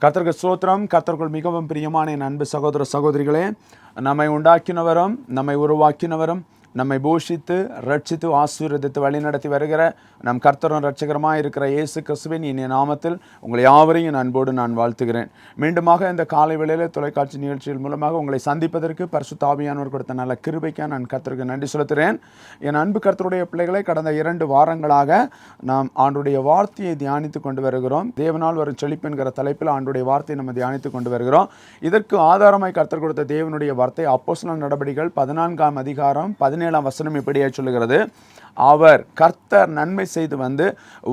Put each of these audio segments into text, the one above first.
கர்த்தருக்கு ஸ்தோத்திரம். கர்த்தருக்குள் மிகவும் பிரியமான என் அன்பு சகோதர சகோதரிகளே, நம்மை உண்டாக்கினவரும் நம்மை உருவாக்கினவரும் நம்மை போஷித்து ரட்சித்து ஆசீர்வதித்து வழிநடத்தி வருகிற நம் கர்த்தரும் ரட்சகரமாக இருக்கிற இயேசு கிறிஸ்துவின் இனிய நாமத்தில் உங்களை யாவரையும் என் அன்போடு நான் வாழ்த்துகிறேன். மீண்டுமாக இந்த காலை வேளையில் தொலைக்காட்சி நிகழ்ச்சிகள் மூலமாக உங்களை சந்திப்பதற்கு பரிசுத்த ஆவியானவர் கொடுத்த நல்ல கிருபைக்காக நான் கர்த்தருக்கு நன்றி செலுத்துகிறேன். என் அன்பு கர்த்தருடைய பிள்ளைகளை, கடந்த 2 வாரங்களாக நாம் ஆண்டுடைய வார்த்தையை தியானித்து கொண்டு வருகிறோம். தேவனால் வரும் செழிப்பு என்கிற தலைப்பில் ஆண்டுடைய வார்த்தையை நம்ம தியானித்து கொண்டு வருகிறோம். இதற்கு ஆதாரமாய் கர்த்தர் கொடுத்த தேவனுடைய வார்த்தை அப்போஸ்தலர் நடபடிகள் 14ஆம் அதிகாரம் 17ஆம் வசனம் இப்படியே சொல்லுகிறது. அவர் கர்த்தர் நன்மை செய்து வந்து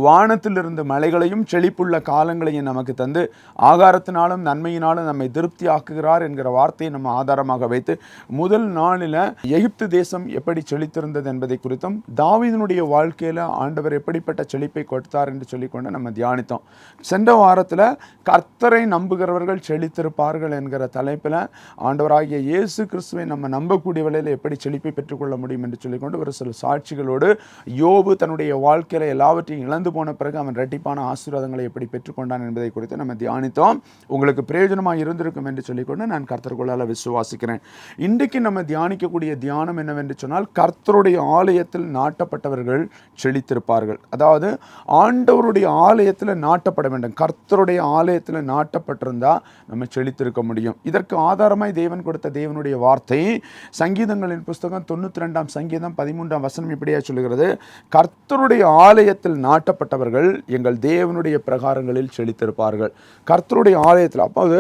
வானத்திலிருந்து மலைகளையும் செழிப்புள்ள காலங்களையும் நமக்கு தந்து ஆகாரத்தினாலும் நன்மையினாலும் நம்மை திருப்தி ஆக்குகிறார் என்கிற வார்த்தையை நம்ம ஆதாரமாக வைத்து முதல் நாளில் எகிப்து தேசம் எப்படி செழித்திருந்தது என்பதை குறித்தும் தாவீதினுடைய வாழ்க்கையில் ஆண்டவர் எப்படிப்பட்ட செழிப்பை கொடுத்தார் என்று சொல்லிக்கொண்டு நம்ம தியானித்தோம். சென்ற வாரத்தில் கர்த்தரை நம்புகிறவர்கள் செழித்திருப்பார்கள் என்கிற தலைப்பில் ஆண்டவராகிய இயேசு கிறிஸ்துவை நம்ம நம்பக்கூடிய வேளையில் எப்படி செழிப்பை பெற்றுக்கொள்ள முடியும் என்று சொல்லிக்கொண்டு ஒரு சில சாட்சிகளோடு யோபு தன்னுடைய வாழ்க்கையில எல்லாவற்றையும் இழந்து போன பிறகு அவன் இரட்டிப்பான ஆசீர்வாதங்களை எப்படி பெற்றுக்கொண்டான் என்பதை குறித்து நம்ம தியானித்தோம். உங்களுக்கு பிரயோஜனமாக இருந்திருக்கும் என்று சொல்லிக்கொண்டு நான் கர்த்தருக்குள்ளால விசுவாசிக்கிறேன். இன்றைக்கு நம்ம தியானிக்கக்கூடிய தியானம் என்னவென்று சொன்னால், கர்த்தருடைய ஆலயத்தில் நாட்டப்பட்டவர்கள் செழித்திருப்பார்கள். அதாவது ஆண்டவருடைய ஆலயத்தில் நாட்டப்பட வேண்டும். கர்த்தருடைய ஆலயத்தில் நாட்டப்பட்டிருந்தா நம்ம செழித்திருக்க முடியும். இதற்கு ஆதாரமாய் தேவன் கொடுத்த தேவனுடைய வார்த்தை சங்கீதங்களின் புஸ்தகம் 92ஆம் சங்கீதம் 13ஆம் வசனம் இப்படியா சொல்லுகிறது. கர்த்தருடைய ஆலயத்தில் நாட்டப்பட்டவர்கள் எங்கள் தேவனுடைய பிரகாரங்களில் செழித்திருப்பார்கள். கர்த்தருடைய ஆலயத்தில், அப்போது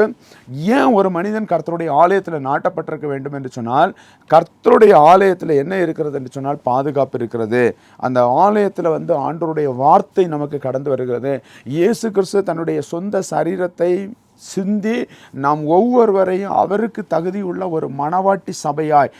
ஏன் ஒரு மனிதன் கர்த்தருடைய ஆலயத்தில் நாட்டப்பட்டிருக்க வேண்டும் என்று சொன்னால், கர்த்தருடைய ஆலயத்தில் என்ன இருக்கிறது என்று சொன்னால் பாதுகாப்பு இருக்கிறது. அந்த ஆலயத்தில் ஆண்டவருடைய வார்த்தை நமக்கு கடந்து வருகிறது. இயேசு கிறிஸ்து தன்னுடைய சொந்த சரீரத்தை சிந்தி நாம் ஒவ்வொருவரையும் அவருக்கு தகுதியுள்ள ஒரு மணவாட்டி சபையாய்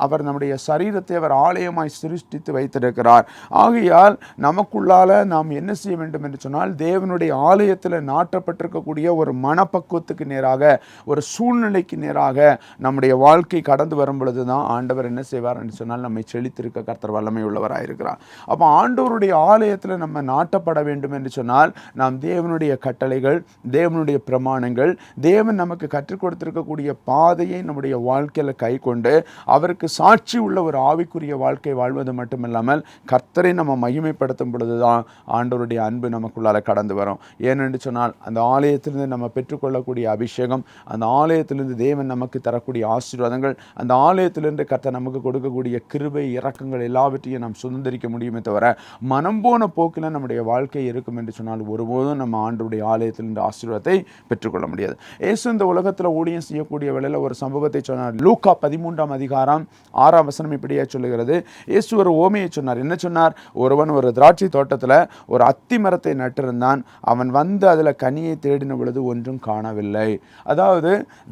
அவர் நம்முடைய சரீரத்தை அவர் ஆலயமாய் சிருஷ்டித்து வைத்திருக்கிறார். ஆகையால் நமக்குள்ளால நாம் என்ன செய்ய வேண்டும் என்று சொன்னால், தேவனுடைய ஆலயத்தில் நாட்டப்பட்டிருக்கக்கூடிய ஒரு மனப்பக்குவத்துக்கு நேராக, ஒரு சூழ்நிலைக்கு நேராக நம்முடைய வாழ்க்கை கடந்து வரும் பொழுது தான் ஆண்டவர் என்ன செய்வார் என்று சொன்னால், நம்மை செழித்திருக்க கர்த்தர் வல்லமை உள்ளவராக இருக்கிறார். அப்போ ஆண்டவருடைய ஆலயத்தில் நம்ம நாட்டப்பட வேண்டும் என்று சொன்னால், நாம் தேவனுடைய கட்டளைகள், தேவனுடைய பிரமாணங்கள், தேவன் நமக்கு கற்றுக் கொடுத்திருக்கக்கூடிய பாதையை நம்முடைய வாழ்க்கையில் கை கொண்டு அவருக்கு சாட்சி உள்ள ஒரு ஆவிக்குரிய வாழ்க்கை வாழ்வது மட்டுமில்லாமல் கர்த்தரை நம்ம மகிமைப்படுத்தும் பொழுதுதான் ஆண்டவருடைய அன்பு நமக்குள்ளால கடந்து வரும். ஏனென்று சொன்னால், அந்த ஆலயத்திலிருந்து நம்ம பெற்றுக்கொள்ளக்கூடிய அபிஷேகம், அந்த ஆலயத்திலிருந்து தேவன் நமக்கு தரக்கூடிய ஆசீர்வாதங்கள், அந்த ஆலயத்திலிருந்து கர்த்தர் நமக்கு கொடுக்கக்கூடிய கிருபை இரக்கங்கள் எல்லாவற்றையும் நாம் சுதந்திரிக்க முடியுமே தவிர மனம் போன போக்கில் நம்முடைய வாழ்க்கை இருக்கும் என்று சொன்னால் ஒருபோதும் நம்ம ஆண்டவருடைய ஆலயத்திலிருந்து ஆசீர்வாதத்தை பெற்றுக்கொள்ள முடியாது. இயேசு இந்த உலகத்தில் ஊழியம் செய்யக்கூடிய வேளையில் ஒரு சம்பவத்தை சொன்னார். லூக்கா 13ஆம் அதிகாரம் 6ஆம் வசனம் இப்படியே சொல்லுகிறது. இயேசு ஒரு ஓமையை சொன்னார். என்ன சொன்னார்? ஒருவன் ஒரு திராட்சை தோட்டத்தில் ஒரு அத்தி மரத்தை நட்டிருந்தான். அவன் அதில் கனியை தேடின பொழுது ஒன்றும் காணவில்லை. அதாவது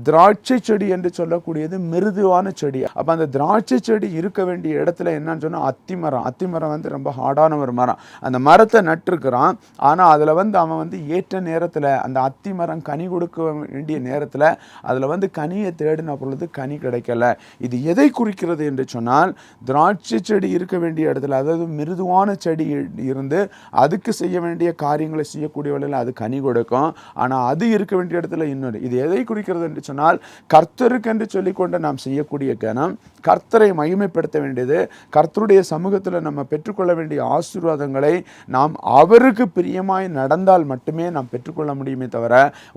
திராட்சை செடி என்று சொல்லக்கூடியது மிருதுவான செடி. அப்போ அந்த திராட்சை செடி இருக்க வேண்டிய இடத்துல என்னன்னு சொன்னால் அத்தி மரம் ரொம்ப ஹார்டான ஒரு மரம். அந்த மரத்தை நட்டிருக்கிறான். ஆனால் அதில் அவன் ஏற்ற நேரத்தில் அந்த அத்தி மரம் கனி கொடுக்க வேண்டிய நேரத்தில் அதில் கனியை தேடின பொழுது கனி கிடைக்கல. இது எதை குறிக்கிறது என்று சொன்னால், திராட்சை செடி இருக்க வேண்டிய இடத்துல, அதாவது மிருதுவான செடி இருந்து அதுக்கு செய்ய வேண்டிய காரியங்களை செய்யக்கூடிய வேளையில் அது கனி கொடுக்கும். ஆனால் அது இருக்க வேண்டிய இடத்துல இன்னொரு. இது எதை குறிக்கிறது என்று சொன்னால், கர்த்தருக்கு என்று சொல்லிக்கொண்டு நாம் செய்யக்கூடிய கணம், கர்த்தரை மகிமைப்படுத்த வேண்டியது, கர்த்தருடைய சமூகத்தில் நம்ம பெற்றுக்கொள்ள வேண்டிய ஆசீர்வாதங்களை நாம் அவருக்கு பிரியமாய் நடந்தால் மட்டுமே நாம் பெற்றுக்கொள்ள முடியுமே தவிர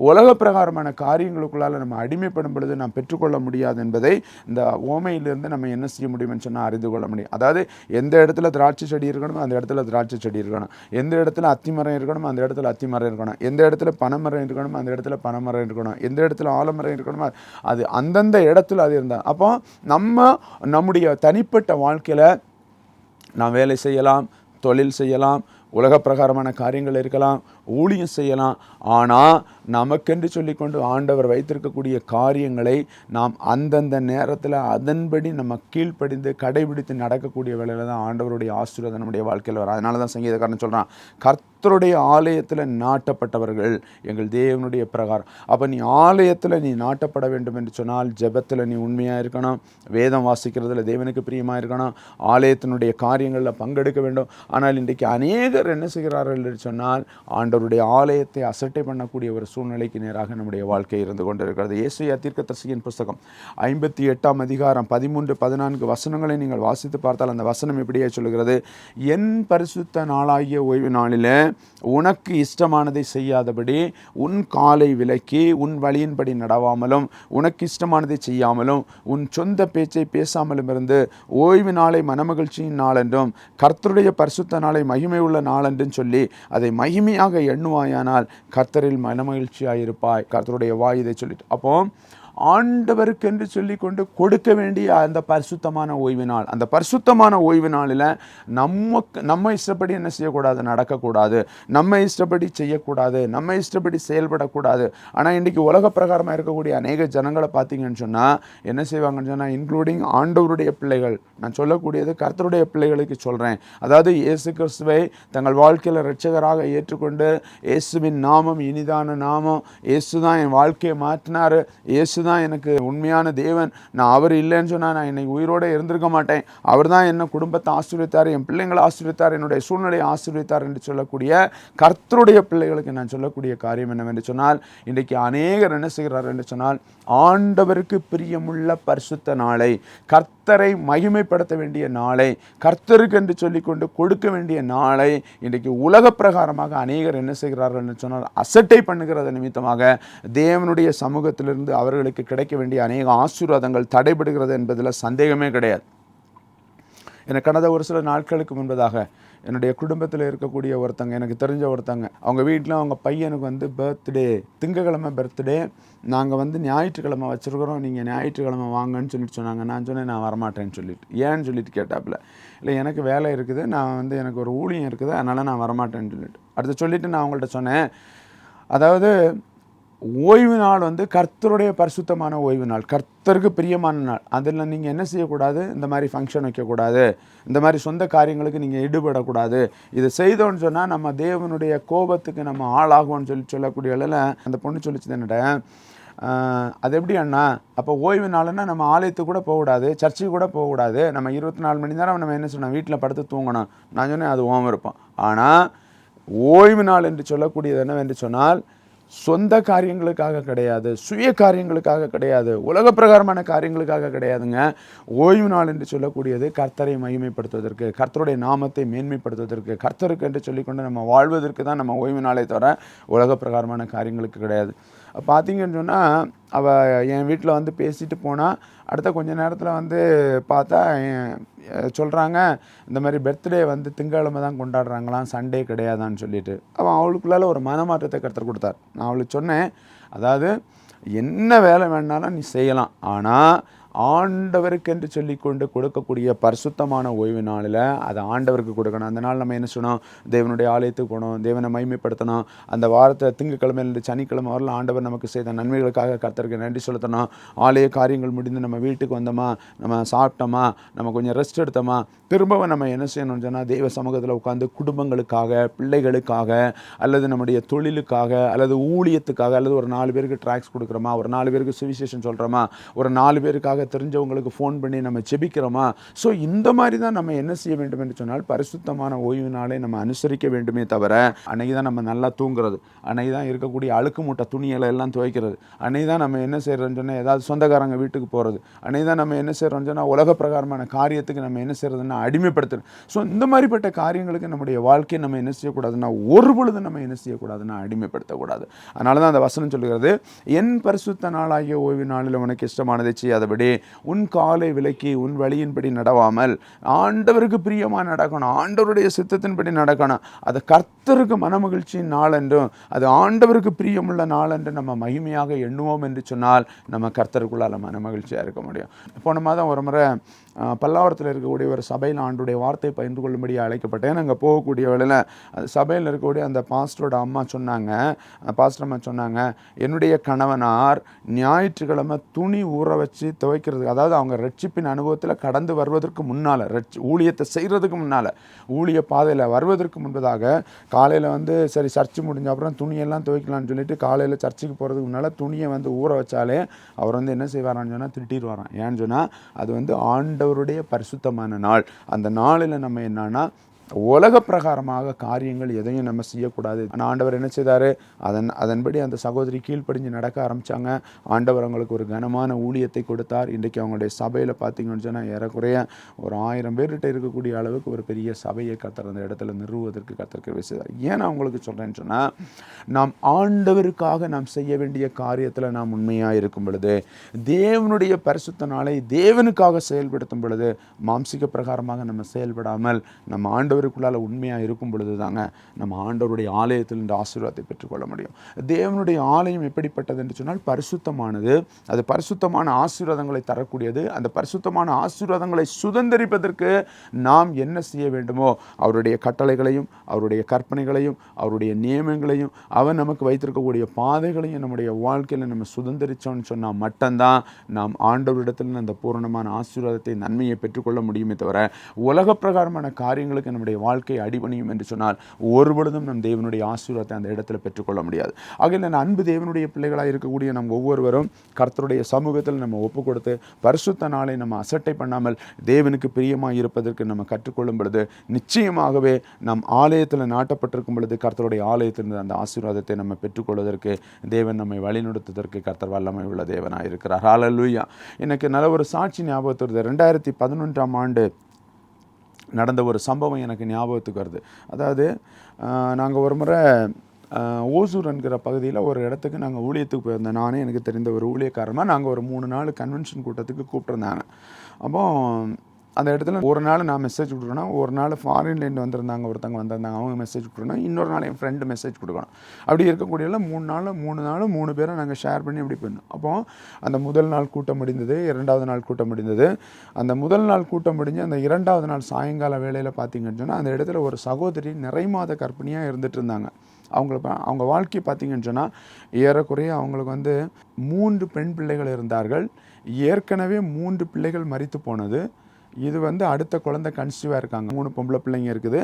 உலக பிரகாரமான காரியங்களுக்குள்ளால் நம்ம அடிமைப்படும் பொழுது நாம் பெற்றுக்கொள்ள முடியாது என்பதை இந்த ஓமையிலிருந்து நம்ம என்ன செய்ய முடியும்னு சொன்னால் அறிந்து கொள்ள முடியும். அதாவது எந்த இடத்துல திராட்சை செடி இருக்கணும் அந்த இடத்துல திராட்சை செடி இருக்கணும், எந்த இடத்துல அத்திமரம் இருக்கணும் அந்த இடத்துல அத்திமரம் இருக்கணும், எந்த இடத்துல பனைமரம் இருக்கணும் அந்த இடத்துல பனைமரம் இருக்கணும், எந்த இடத்துல ஆலமரம் இருக்கணுமோ அது அந்தந்த இடத்துல அது இருந்தால், அப்போ நம்முடைய தனிப்பட்ட வாழ்க்கையில் நாம் வேலை செய்யலாம், தொழில் செய்யலாம், உலக பிரகாரமான காரியங்கள் இருக்கலாம், ஊழியம் செய்யலாம். ஆனால் நமக்கென்று சொல்லிக்கொண்டு ஆண்டவர் வைத்திருக்கக்கூடிய காரியங்களை நாம் அந்தந்த நேரத்தில் அதன்படி நம்ம கீழ்ப்படிந்து கடைபிடித்து நடக்கக்கூடிய வேளையில் தான் ஆண்டவருடைய ஆசீர்வாதம் நம்முடைய வாழ்க்கையில் வரும். அதனால தான் சங்கீதக்காரன் சொல்கிறான், கர்த்தருடைய ஆலயத்தில் நாட்டப்பட்டவர்கள் எங்கள் தேவனுடைய பிரகாரம். அப்போ நீ ஆலயத்தில் நீ நாட்டப்பட வேண்டும் என்று சொன்னால் ஜெபத்தில் நீ உண்மையாக இருக்கணும், வேதம் வாசிக்கிறதுல தேவனுக்கு பிரியமாக இருக்கணும், ஆலயத்தினுடைய காரியங்களில் பங்கெடுக்க வேண்டும். ஆனால் இன்றைக்கு அநேகர் என்ன செய்கிறார்கள் என்று சொன்னால், ஆண்டவருடைய ஆலயத்தை அசட்டை பண்ணக்கூடிய ஒரு சூழ்நிலைக்கு நேராக நம்முடைய வாழ்க்கை இருந்து கொண்டிருக்கிறது. ஏசாயா தீர்க்கதரிசியின் புஸ்தகம் 58ஆம் அதிகாரம் 13-14 வசனங்களை நீங்கள் வாசித்து பார்த்தால் அந்த வசனம் இப்படியே சொல்கிறது, என் பரிசுத்த நாளாகிய ஓய்வு நாளிலே உனக்கு இஷ்டமானதை செய்யாதபடி உன் காலை விலக்கி உன் வழியின்படி நடவாமலும் உனக்கு இஷ்டமானதை செய்யாமலும் உன் சொந்த பேச்சை பேசாமலும் இருந்து ஓய்வு நாளை மனமகிழ்ச்சியின் நாள் என்றும் கர்த்தருடைய பரிசுத்த நாளை மகிமை உள்ள நாள் என்றும் சொல்லி அதை மகிமையாக எண்ணுவாயானால் கர்த்தரில் மனமகிழ்ச்சியாயிருப்பாய். கர்த்தருடைய வாய் இதை சொல்லிட்டு, அப்போ ஆண்டவருக்கு என்று சொல்லி கொண்டு கொடுக்க வேண்டிய அந்த பரிசுத்தமான ஓய்வு நாள், அந்த பரிசுத்தமான ஓய்வு நாளில் நம்ம இஷ்டப்படி என்ன செய்யக்கூடாது, நடக்கக்கூடாது, நம்ம இஷ்டப்படி செய்யக்கூடாது, நம்ம இஷ்டப்படி செயல்படக்கூடாது. ஆனால் இன்றைக்கி உலக பிரகாரமாக இருக்கக்கூடிய அநேக ஜனங்களை பார்த்தீங்கன்னு சொன்னால் என்ன செய்வாங்கன்னு சொன்னால், இன்க்ளூடிங் ஆண்டவருடைய பிள்ளைகள், நான் சொல்லக்கூடியது கர்த்தருடைய பிள்ளைகளுக்கு சொல்கிறேன். அதாவது இயேசு கிறிஸ்துவை தங்கள் வாழ்க்கையில் இரட்சகராக ஏற்றுக்கொண்டு இயேசுவின் நாமம் இனிதான நாமம், இயேசு தான் என் வாழ்க்கையை மாற்றினார், இயேசு தான் எனக்கு உண்மையான தேவன், நான் அவர் இல்லைன்னு சொன்னால் நான் இன்னைக்கு உயிரோடு இருந்திருக்க மாட்டேன், அவர் தான் என்ன குடும்பத்தை ஆசீர்வதித்தார், என் பிள்ளைங்களை ஆசீர்வதித்தார், என்னுடைய சூழ்நிலையை ஆசீர்வதித்தார் என்று சொல்லக்கூடிய கர்த்தருடைய பிள்ளைகளுக்கு நான் சொல்லக்கூடிய காரியம் என்னவென்று சொன்னால், இன்றைக்கு அநேகர் என்ன செய்கிறார் என்று சொன்னால், ஆண்டவருக்கு பிரியமுள்ள பரிசுத்த நாளை, கர்த்தரை மகிமைப்படுத்த வேண்டிய நாளை, கர்த்தருக்கு என்று சொல்லிக்கொண்டு கொடுக்க வேண்டிய நாளை இன்றைக்கு உலக பிரகாரமாக அநேகர் என்ன செய்கிறார்கள் என்று சொன்னால் அசட்டை பண்ணுகிறது நிமித்தமாக தேவனுடைய சமூகத்திலிருந்து அவர்களுக்கு கிடைக்க வேண்டிய அநேக ஆசீர்வாதங்கள் தடைபடுகிறது என்பதில் சந்தேகமே கிடையாது. எனக்கு கடந்த ஒரு சில நாட்களுக்கு முன்பதாக என்னுடைய குடும்பத்தில் இருக்கக்கூடிய ஒருத்தங்க, எனக்கு தெரிஞ்ச ஒருத்தங்க, அவங்க வீட்டில் அவங்க பையனுக்கு வந்து பர்த்டே, திங்கக்கிழமை பர்த்டே, நாங்கள் வந்து ஞாயிற்றுக்கிழமை வச்சுருக்கிறோம், நீங்கள் ஞாயிற்றுக்கிழமை வாங்கன்னு சொல்லிட்டு சொன்னாங்க. நான் சொன்னேன் நான் வரமாட்டேன்னு சொல்லிட்டு. ஏன்னு சொல்லிட்டு கேட்டாப்புல, இல்லை எனக்கு வேலை இருக்குது, நான் வந்து எனக்கு ஒரு ஊழியம் இருக்குது, அதனால் நான் வரமாட்டேன்னு சொல்லிட்டு. அடுத்து சொல்லிவிட்டு நான் அவங்கள்ட்ட சொன்னேன், அதாவது ஓய்வு நாள் வந்து கர்த்தருடைய பரிசுத்தமான ஓய்வு நாள், கர்த்தருக்கு பிரியமான நாள். அதில் நீங்கள் என்ன செய்யக்கூடாது, இந்த மாதிரி ஃபங்க்ஷன் வைக்கக்கூடாது, இந்த மாதிரி சொந்த காரியங்களுக்கு நீங்கள் ஈடுபடக்கூடாது. இது செய்தோன்னு சொன்னால் நம்ம தேவனுடைய கோபத்துக்கு நம்ம ஆளாகும்னு சொல்லக்கூடிய வேளையில் அந்த பொண்ணு சொல்லிச்சு என்னட்ட, அது எப்படி அண்ணா, அப்போ ஓய்வு நாள்னா நம்ம ஆலயத்துக்கு கூட போகக்கூடாது, சர்ச்சுக்கு கூட போகக்கூடாது, நம்ம 24 மணி நேரம் நம்ம என்ன சொன்னோம், வீட்டில் படுத்து தூங்கணும். நான் சொன்னேன் அது ஓம் இருப்போம். ஆனால் ஓய்வு நாள் என்று சொல்லக்கூடியது என்னவென்று சொன்னால் சொந்த காரியங்களுக்காக கிடையாது, சுய காரியங்களுக்காக கிடையாது, உலக பிரகாரமான காரியங்களுக்காக கிடையாதுங்க. ஓய்வு நாள் என்று சொல்லக்கூடியது கர்த்தரை மகிமைப்படுத்துவதற்கு, கர்த்தருடைய நாமத்தை மேன்மைப்படுத்துவதற்கு, கர்த்தருக்கு என்று சொல்லிக்கொண்டு நம்ம வாழ்வதற்கு தான் நம்ம ஓய்வு நாளை தவிர உலக பிரகாரமான காரியங்களுக்கு கிடையாது. பார்த்தீங்கன்னு சொன்னால் அவள் என் வீட்டில் வந்து பேசிட்டு போனால், அடுத்த கொஞ்ச நேரத்தில் வந்து பார்த்தா சொல்கிறாங்க, இந்த மாதிரி பர்த்டே வந்து திங்கக்கிழமை தான் கொண்டாடுறாங்களாம், சண்டே கிடையாதான்னு சொல்லிட்டு. அவளுக்குள்ளால ஒரு மனமாற்றத்தை கர்த்தர் கொடுத்தார். நான் அவளுக்கு சொன்னேன், அதாவது என்ன வேலை வேணாலும் நீ செய்யலாம், ஆனால் ஆண்டவருக்கு என்று சொல்லிக்கொண்டு கொடுக்கக்கூடிய பரிசுத்தமான ஓய்வு நாளில் அதை ஆண்டவருக்கு கொடுக்கணும். அந்த நாள் நம்ம என்ன சொன்னோம், தேவனுடைய ஆலயத்துக்கு போகணும், தேவனை மகிமைப்படுத்தணும். அந்த வாரத்தை திங்கக்கிழமையிலிருந்து சனிக்கிழமை வரல ஆண்டவர் நமக்கு செய்த நன்மைகளுக்காக கர்த்தருக்கு நன்றி செலுத்தணும். ஆலய காரியங்கள் முடிந்து நம்ம வீட்டுக்கு வந்தோமா, நம்ம சாப்பிட்டோமா, நம்ம கொஞ்சம் ரெஸ்ட் எடுத்தோமா, திரும்பவும் நம்ம என்ன செய்யணும்னு சொன்னால் தேவ சமூகத்தில் உட்காந்து குடும்பங்களுக்காக, பிள்ளைகளுக்காக, அல்லது நம்முடைய தொழிலுக்காக, அல்லது ஊழியத்துக்காக, அல்லது ஒரு 4 பேருக்கு ட்ராக்ஸ் கொடுக்குறோமா, ஒரு 4 பேருக்கு சுவிசேஷன் சொல்கிறோமா, ஒரு 4 பேருக்காக தெரிஞ்சவங்களுக்கு ஃபோன் பண்ணி நம்ம ஜெபிக்கிறோமா. ஸோ இந்த மாதிரி தான் நம்ம என்ன செய்ய வேண்டும் என்று சொன்னால் பரிசுத்தமான ஓய்வு நாளை நம்ம அனுசரிக்க வேண்டுமே தவிர, அன்னைக்கு தான் நம்ம நல்லா தூங்குறது, அன்னைக்கு தான் இருக்கக்கூடிய அழுக்கு மூட்டை துணிகளை எல்லாம் துவைக்கிறது, அன்னைக்கு தான் நம்ம என்ன செய்கிறோன்னு சொன்னால் ஏதாவது சொந்தக்காரங்க வீட்டுக்கு போகிறது, அன்னைக்கு தான் நம்ம என்ன செய்கிறோன்னு சொன்னால் உலக பிரகாரமான காரியத்துக்கு நம்ம என்ன செய்கிறதுன்னா அடிமைப்படுத்துறது. ஸோ இந்த மாதிரிப்பட்ட காரியங்களுக்கு நம்முடைய வாழ்க்கையை நம்ம என்ன செய்யக்கூடாதுன்னா, ஒரு பொழுது நம்ம என்ன செய்யக்கூடாதுன்னா அடிமைப்படுத்தக்கூடாது. அதனால தான் அந்த வசனம் சொல்லுகிறது, என் பரிசுத்த நாளாகிய ஓய்வு நாளில் உனக்கு இஷ்டமானதை செய்யாதபடி உன் காலை விலக்கி உன் வழியின்படி நடவாமல், ஆண்டவருக்கு பிரியமாக நடக்கணும், ஆண்டவருடைய சித்தத்தின்படி நடக்கணும். அது கர்த்தருக்கு மனமகிழ்ச்சியின் நாள் என்றும் அது ஆண்டவருக்கு பிரியமுள்ள நாள் என்று நம்ம மகிமையாக எண்ணுவோம் என்று சொன்னால் நம்ம கர்த்தருக்குள்ளால் மனமகிழ்ச்சியாக இருக்க முடியும். போன மாதம் ஒரு முறை பல்லாவரத்தில் இருக்கக்கூடிய ஒரு சபையில் ஆண்டுடைய வார்த்தை பகிர்ந்து கொள்ளும்படி அழைக்கப்பட்டேன். அங்கே போகக்கூடிய வேளையில் அது சபையில் இருக்கக்கூடிய அந்த பாஸ்டரோட அம்மா சொன்னாங்க, பாஸ்டர் அம்மா சொன்னாங்க, என்னுடைய கணவனார் ஞாயிற்றுக்கிழமை துணி ஊற வச்சு துவைக்கிறது, அதாவது அவங்க ரட்சிப்பின் அனுபவத்தில் கடந்து வருவதற்கு முன்னால், ஊழியத்தை செய்கிறதுக்கு முன்னால், ஊழிய பாதையில் வருவதற்கு முன்பதாக காலையில் வந்து சரி சர்ச்சு முடிஞ்ச அப்புறம் துணியெல்லாம் துவைக்கலான்னு சொல்லிட்டு காலையில் சர்ச்சுக்கு போகிறதுக்கு முன்னால் துணியை வந்து ஊற வச்சாலே அவர் வந்து என்ன செய்வாரான்னு சொன்னால் திட்டிடுவாரான். ஏன்னு சொன்னால் அது வந்து ஆண்டவருடைய பரிசுத்தமான நாள். அந்த நாளில் நம்ம என்னன்னா உலக பிரகாரமாக காரியங்கள் எதையும் நம்ம செய்யக்கூடாது. ஆனால் ஆண்டவர் என்ன செய்தார், அதன்படி அந்த சகோதரி கீழ்ப்படிஞ்சு நடக்க ஆரம்பித்தாங்க. ஆண்டவர் அவங்களுக்கு ஒரு கனமான ஊழியத்தை கொடுத்தார். இன்றைக்கி அவங்களுடைய சபையில் பார்த்தீங்கன்னு சொன்னால் ஏறக்குறைய ஒரு 1000 பேர்கிட்ட இருக்கக்கூடிய அளவுக்கு ஒரு பெரிய சபையை கர்த்தர் அந்த இடத்துல நிறுவுவதற்கு கர்த்தர் கிருபை செய்தார். ஏன் அவங்களுக்கு சொல்கிறேன்னு சொன்னால், நாம் ஆண்டவருக்காக நாம் செய்ய வேண்டிய காரியத்தில் நாம் உண்மையாக இருக்கும் பொழுது, தேவனுடைய பரிசுத்த நாளை தேவனுக்காக செயல்படுத்தும் பொழுது, மாம்சிக பிரகாரமாக நம்ம செயல்படாமல் நம்ம ஆண்டவருக்குள்ளால் உண்மையாக இருக்கும் பொழுது தாங்க நம்ம ஆண்டவருடைய ஆலயத்தில் இந்த ஆசீர்வாதத்தை பெற்றுக்கொள்ள முடியும். தேவனுடைய ஆலயம் எப்படிப்பட்டது என்று சொன்னால் பரிசுத்தமானது. அது பரிசுத்தமான ஆசீர்வாதங்களை தரக்கூடியது. அந்த பரிசுத்தமான ஆசீர்வாதங்களை சுதந்திரிப்பதற்கு நாம் என்ன செய்ய வேண்டுமோ அவருடைய கட்டளைகளையும் அவருடைய கற்பனைகளையும் அவருடைய நியமங்களையும் அவர் நமக்கு வைத்திருக்கக்கூடிய பாதைகளையும் நம்முடைய வாழ்க்கையில் நம்ம சுதந்திரிச்சோன்னு சொன்னால் மட்டும்தான் நாம் ஆண்டவரிடத்தில் அந்த பூரணமான ஆசீர்வாதத்தை நன்மையை பெற்றுக்கொள்ள முடியுமே தவிர, உலக பிரகாரமான காரியங்களுக்கு நம்முடைய வாழ்க்கை அடிபணியும் என்று சொன்னால் ஒருபொழுதும் நம் தேவனுடைய ஆசீர்வாதத்தை அந்த இடத்துல பெற்றுக்கொள்ள முடியாது. ஆகையால் அன்பு தேவனுடைய பிள்ளைகளாக இருக்கக்கூடிய நம் ஒவ்வொருவரும் கர்த்தருடைய சமூகத்தில் நம்ம ஒப்பு கொடுத்து பரிசுத்த நாளை நம்ம அசட்டை பண்ணாமல் தேவனுக்கு பிரியமாக இருப்பதற்கு நம்ம கற்றுக்கொள்ளும் பொழுது நிச்சயமாகவே நம் ஆலயத்தில் நாட்டப்பட்டிருக்கும் பொழுது கர்த்தருடைய ஆலயத்திலிருந்து அந்த ஆசீர்வாதத்தை நம்ம பெற்றுக்கொள்வதற்கு தேவன் நம்மை வழிநடத்துவதற்கு கர்த்தர் வல்லமை உள்ள தேவனாக இருக்கிறார். ஹல்லேலூயா. எனக்கு நல்ல ஒரு சாட்சி ஞாபகத்து வருது. 2011ஆம் ஆண்டு நடந்த ஒரு சம்பவம் எனக்கு ஞாபகத்துக்கு வருது. அதாவது நாங்கள் ஒரு முறை ஓசூர் என்கிற பகுதியில் ஒரு இடத்துக்கு நாங்கள் ஊழியத்துக்கு போயிருந்தோம். நானே எனக்கு தெரிந்த ஒரு ஊழியக்காரமாக நாங்கள் ஒரு 3 நாள் கன்வென்ஷன் கூட்டத்துக்கு கூப்பிட்டுருந்தாங்க. அப்போ அந்த இடத்துல ஒரு நாள் நான் மெசேஜ் கொடுக்கணும், ஒரு நாள் ஃபாரின்லேருந்து வந்திருந்தாங்க, ஒருத்தங்க வந்திருந்தாங்க, அவங்க மெசேஜ் கொடுக்கணும், இன்னொரு நாள் என் ஃப்ரெண்டு மெசேஜ் கொடுக்கணும். அப்படி இருக்கக்கூடியல 3 நாள் 3 பேரை நாங்கள் ஷேர் பண்ணி அப்படி போயிருந்தோம். அப்போது அந்த முதல் நாள் கூட்டம் முடிந்தது, 2வது நாள் கூட்டம் முடிந்தது. அந்த முதல் நாள் கூட்டம் முடிஞ்சு அந்த 2வது நாள் சாயங்கால வேளையில் பார்த்தீங்கன்னு சொன்னால் அந்த இடத்துல ஒரு சகோதரி நிறைமாத கர்ப்பிணியாக இருந்துகிட்டு இருந்தாங்க. அவங்க வாழ்க்கை பார்த்தீங்கன்னு சொன்னால் ஏறக்குறைய அவங்களுக்கு 3 பெண் பிள்ளைகள் இருந்தார்கள். ஏற்கனவே 3 பிள்ளைகள் மரித்து போனது. இது அடுத்த குழந்தை கன்சீவாக இருக்காங்க. 3 பொம்பளை பிள்ளைங்க இருக்குது,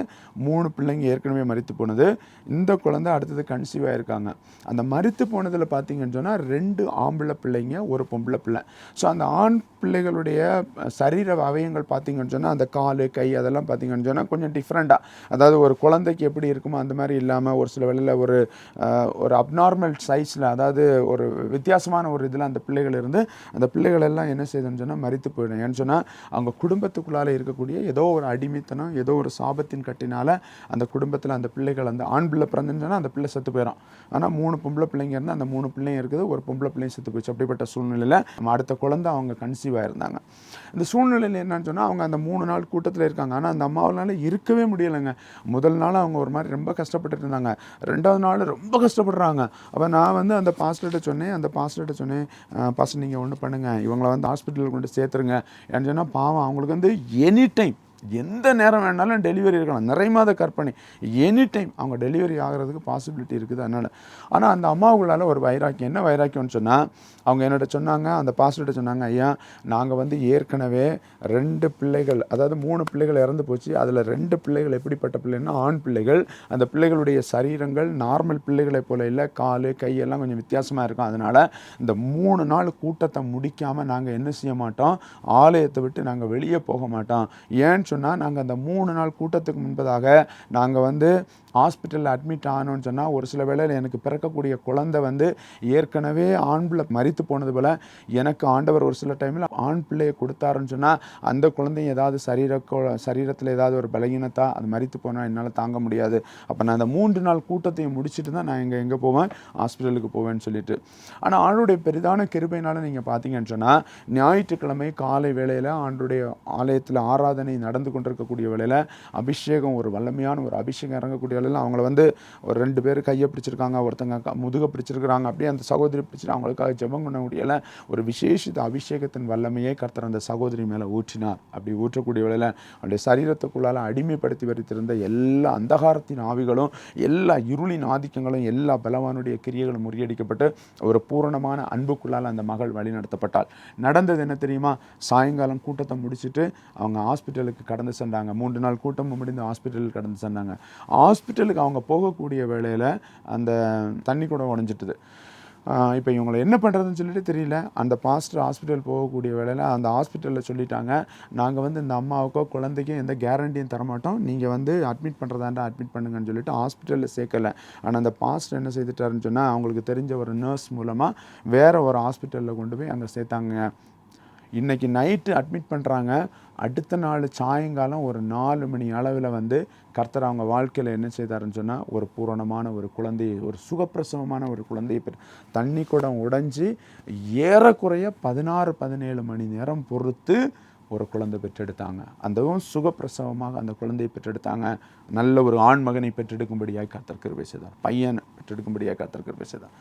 3 பிள்ளைங்க ஏற்கனவே மரித்து போனது. இந்த குழந்தை அடுத்தது கன்சீவாக இருக்காங்க. அந்த மரித்து போனதில் பார்த்தீங்கன்னு சொன்னால் 2 ஆம்பளை பிள்ளைங்க, ஒரு பொம்பளை பிள்ளை. ஸோ அந்த ஆண் பிள்ளைகளுடைய சரீர அவயங்கள் பார்த்தீங்கன்னு சொன்னால் அந்த கால் கை அதெல்லாம் பார்த்தீங்கன்னு சொன்னால் கொஞ்சம் டிஃப்ரெண்ட்டாக, அதாவது ஒரு குழந்தைக்கு எப்படி இருக்குமோ அந்த மாதிரி இல்லாமல் ஒரு சில வேளையில் ஒரு அப்நார்மல் சைஸில், அதாவது ஒரு வித்தியாசமான ஒரு இதில் அந்த பிள்ளைகள் இருந்து அந்த பிள்ளைகள் எல்லாம் என்ன செய்யுதுன்னு சொன்னால் மரித்து போயிடும். ஏன்னு சொன்னால் அவங்க குடும்பத்துக்குள்ளால் இருக்கக்கூடிய ஏதோ ஒரு அடிமைத்தனம், ஏதோ ஒரு சாபத்தின் கட்டினால் அந்த குடும்பத்தில் அந்த பிள்ளைகள் அந்த ஆண் பிள்ளை பிறந்துன்னு சொன்னால் அந்த பிள்ளை செத்து போயிடும். ஆனால் 3 பொம்பளை பிள்ளைங்க இருந்தால் அந்த 3 பிள்ளைங்க இருக்குது, ஒரு பொம்பளை பிள்ளைங்க செத்து போயிடுச்சு. அப்படிப்பட்ட சூழ்நிலையில் அடுத்த குழந்தை அவங்க கன்சீவாக இருந்தாங்க. இந்த சூழ்நிலையில் என்னன்னு சொன்னால் அவங்க அந்த 3 நாள் கூட்டத்தில் இருக்காங்க. ஆனால் அந்த அம்மாவனால இருக்கவே முடியலைங்க. முதல் நாள் அவங்க ஒரு மாதிரி ரொம்ப கஷ்டப்பட்டு இருந்தாங்க, 2வது நாள் ரொம்ப கஷ்டப்படுறாங்க. அப்போ நான் அந்த பாஸ்டர்கிட்ட சொன்னேன், பாஸ்டர் நீங்கள் ஒன்று பண்ணுங்கள், இவங்களை ஹாஸ்பிட்டலுக்கு கொண்டு சேர்த்துருங்க. ஏன்னு சொன்னால் பாவம் அவங்களுக்கு எனி டைம் எந்த நேரம் வேணாலும் டெலிவரி இருக்கலாம். நிறைமாத கற்பனை, எனி டைம் அவங்க டெலிவரி ஆகிறதுக்கு பாசிபிலிட்டி இருக்குது. அதனால் ஆனால் அந்த அம்மாவுகளால் ஒரு வைராக்கியம், என்ன வைராக்கியம்னு சொன்னால் அவங்க என்னோட சொன்னாங்க, அந்த பாஸ்டர்கிட்ட சொன்னாங்க, ஐயா நாங்கள் ஏற்கனவே 2 பிள்ளைகள், அதாவது 3 பிள்ளைகள் இறந்து போச்சு. அதில் 2 பிள்ளைகள் எப்படிப்பட்ட பிள்ளைன்னா ஆண் பிள்ளைகள். அந்த பிள்ளைகளுடைய சரீரங்கள் நார்மல் பிள்ளைகளை போல இல்லை, கால் கையெல்லாம் கொஞ்சம் வித்தியாசமாக இருக்கும். அதனால் இந்த 3 நாள் கூட்டத்தை முடிக்காமல் நாங்கள் என்ன செய்ய மாட்டோம், ஆலயத்தை விட்டு நாங்கள் வெளியே போக மாட்டோம். ஏன்னு சொன்னால் நாங்கள் அந்த 3 நாள் கூட்டத்துக்கு முன்பதாக நாங்கள் ஹாஸ்பிட்டலில் அட்மிட் ஆனோன்னு சொன்னால் ஒரு சில வேளையில் எனக்கு பிறக்கக்கூடிய குழந்தை ஏற்கனவே ஆண் பிள்ளை மரித்து போனது போல் எனக்கு ஆண்டவர் ஒரு சில டைமில் ஆண் பிள்ளையை கொடுத்தாருன்னு சொன்னால் அந்த குழந்தையும் ஏதாவது சரீரத்தில் ஏதாவது ஒரு பலகீனத்தா அது மரித்து போனால் என்னால் தாங்க முடியாது. அப்போ நான் அந்த 3 நாள் கூட்டத்தையும் முடிச்சுட்டு தான் நான் எங்கே போவேன், ஹாஸ்பிட்டலுக்கு போவேன்னு சொல்லிட்டு. ஆனால் ஆண்டுடைய பெரிதான கிருபையினால் நீங்கள் பார்த்தீங்கன்னு சொன்னால் ஞாயிற்றுக்கிழமை காலை வேளையில் ஆண்டுடைய ஆலயத்தில் ஆராதனை நடந்து கொண்டிருக்கக்கூடிய வேளையில் அபிஷேகம், ஒரு வல்லமையான ஒரு அபிஷேகம் இறங்கக்கூடிய வேளையில் அவங்கள ஒரு 2 பேர் கையை பிடிச்சிருக்காங்க, ஒருத்தங்க முதுகை பிடிச்சிருக்கிறாங்க. அப்படியே அந்த சகோதரி பிடிச்சிட்டு அவங்களுக்காக ஜெபம் பண்ண முடியல. ஒரு விசேஷித்த அபிஷேகத்தின் வல்லமையை கர்த்தர் அந்த சகோதரி மேலே ஊற்றினார். அப்படி ஊற்றக்கூடிய வேளையில் அவருடைய சரீரத்துக்குள்ளால் அடிமைப்படுத்தி வைத்திருந்த எல்லா அந்தகாரத்தின் ஆவிகளும், எல்லா இருளின் ஆதிக்கங்களும், எல்லா பலவானுடைய கிரியைகளும் முறியடிக்கப்பட்டு ஒரு பூரணமான அன்புக்குள்ளால் அந்த மகள் வழி நடத்தப்பட்டாள். நடந்தது என்ன தெரியுமா, சாயங்காலம் கூட்டத்தை முடிச்சுட்டு அவங்க ஹாஸ்பிட்டலுக்கு கடந்து சென்றாங்க. 3 நாள் கூட்டம் முடிந்து ஹாஸ்பிட்டலுக்கு கடந்து சென்றாங்க. ஹாஸ்பிட்டலுக்கு அவங்க போகக்கூடிய வேளையில் அந்த தண்ணி கூட உடைஞ்சிட்டுது. இப்போ இவங்களை என்ன பண்ணுறதுன்னு சொல்லிட்டு தெரியல. அந்த பாஸ்டர் ஹாஸ்பிட்டல் போகக்கூடிய வேளையில் அந்த ஹாஸ்பிட்டலில் சொல்லிட்டாங்க, நாங்கள் வந்து இந்த அம்மாவுக்கோ குழந்தைக்கும் எந்த கேரண்டியும் தரமாட்டோம், நீங்கள் வந்து அட்மிட் பண்ணுறதாண்டா அட்மிட் பண்ணுங்கன்னு சொல்லிட்டு ஹாஸ்பிட்டலில் சேர்க்கலை. ஆனால் அந்த பாஸ்டர் என்ன செய்துட்டாருன்னு சொன்னால், அவங்களுக்கு தெரிஞ்ச ஒரு நர்ஸ் மூலமாக வேறு ஒரு ஹாஸ்பிட்டலில் கொண்டு போய் அங்கே சேர்த்தாங்க. இன்றைக்கி நைட்டு அட்மிட் பண்ணுறாங்க. அடுத்த நாள் சாயங்காலம் ஒரு 4 மணி அளவில் வந்து கர்த்தர் அவங்க வாழ்க்கையில் என்ன செய்தாருன்னு சொன்னால், ஒரு பூரணமான ஒரு குழந்தையை, ஒரு சுகப்பிரசவமான ஒரு குழந்தையை தண்ணி குடம் உடைஞ்சி ஏறக்குறைய 16-17 மணி நேரம் பொறுத்து ஒரு குழந்தை பெற்றெடுத்தாங்க. அதுவும் சுகப்பிரசவமாக அந்த குழந்தையை பெற்றெடுத்தாங்க. நல்ல ஒரு ஆண் மகனை பெற்றெடுக்கும்படியாக கர்த்தர் கிருபை செய்தார். பையனை பெற்றெடுக்கும்படியாக கர்த்தர் கிருபை செய்தார்.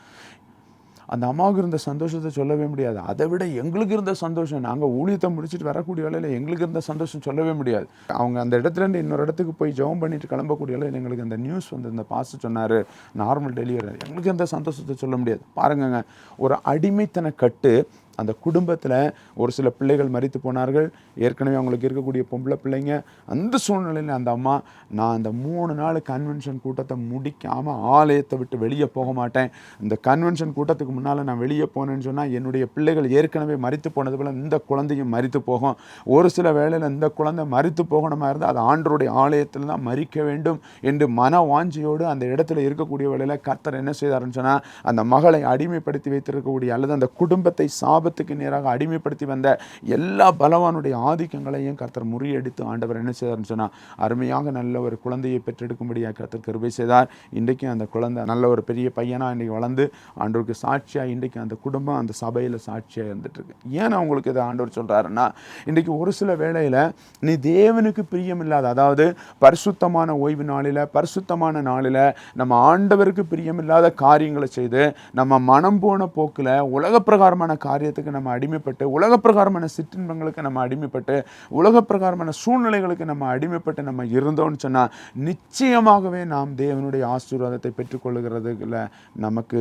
அந்த அம்மாவுக்கு இருந்த சந்தோஷத்தை சொல்லவே முடியாது. அதை விட எங்களுக்கு இருந்த சந்தோஷம், நாங்கள் ஊழியத்தை முடிச்சுட்டு வரக்கூடிய வேலையில் எங்களுக்கு இருந்த சந்தோஷம் சொல்லவே முடியாது. அவங்க அந்த இடத்துலேருந்து இன்னொரு இடத்துக்கு போய் ஜெபம் பண்ணிட்டு கிளம்பக்கூடிய வேலையில் எங்களுக்கு அந்த நியூஸ் வந்து இந்த பாஸ்டர் சொன்னார், நார்மல் டெலிவரி. எங்களுக்கு அந்த சந்தோஷத்தை சொல்ல முடியாது. பாருங்கங்க, ஒரு அடிமைத்தன கட்டு அந்த குடும்பத்தில் ஒரு சில பிள்ளைகள் மரித்து போனார்கள். ஏற்கனவே அவங்களுக்கு இருக்கக்கூடிய பொம்பளை பிள்ளைங்க. அந்த சூழ்நிலையில் அந்த அம்மா, நான் அந்த 3 நாள் கன்வென்ஷன் கூட்டத்தை முடிக்காமல் ஆலயத்தை விட்டு வெளியே போக மாட்டேன். இந்த கன்வென்ஷன் கூட்டத்துக்கு முன்னால் நான் வெளியே போனேன்னு சொன்னால் என்னுடைய பிள்ளைகள் ஏற்கனவே மரித்து போனது போல் இந்த குழந்தையும் மரித்து போகும். ஒரு சில வேளையில் இந்த குழந்தை மரித்து போகணுமா இருந்தால் அது ஆண்டவருடைய ஆலயத்தில் தான் மரிக்க வேண்டும் என்று மன வாஞ்சியோடு அந்த இடத்துல இருக்கக்கூடிய வேளையில் கர்த்தர் என்ன செய்தாருன்னு சொன்னால், அந்த மகளை அடிமைப்படுத்தி வைத்திருக்கக்கூடிய அல்லது அந்த குடும்பத்தை சாபத்துக்கு நேராக அடிமைப்படுத்தி வந்த எல்லா பலவானுடைய ஆதிக்கங்களையும் கர்த்தர் முறியடித்து ஆண்டவர் என்ன செய்தார்னு சொன்னால், அருமையாக நல்ல ஒரு குழந்தையை பெற்றெடுக்கும்படியாக கர்த்தர் கிருபை செய்தார். இன்றைக்கு அந்த குழந்தை நல்ல ஒரு பெரிய பையனாக இன்றைக்கி வளர்ந்து ஆண்டவருக்கு சாட்சியாக இன்றைக்கு அந்த குடும்பம் அந்த சபையில் சாட்சியாக இருந்துகிட்ருக்கு. ஏன் அவங்களுக்கு இதை ஆண்டவர் சொல்கிறாருன்னா, இன்றைக்கி ஒரு சில வேளையில் நீ தேவனுக்கு பிரியமில்லாத, அதாவது பரிசுத்தமான ஓய்வு நாளில், பரிசுத்தமான நாளில் நம்ம ஆண்டவருக்கு பிரியமில்லாத காரியங்களை செய்து நம்ம மனம் போன போக்கில் உலக பிரகாரமான காரியத்துக்கு நம்ம அடிமைப்பட்டு, உலக பிரகாரமான சிற்றின்பங்களுக்கு நம்ம அடிமைப்பட்டு, உலக பிரகாரமான சூழ்நிலைகளுக்கு நம்ம அடிமைப்பட்டு நம்ம இருந்தோம்னு சொன்னால், நிச்சயமாகவே நாம் தேவனுடைய ஆசீர்வாதத்தை பெற்றுக்கொள்ளுகிறதுல நமக்கு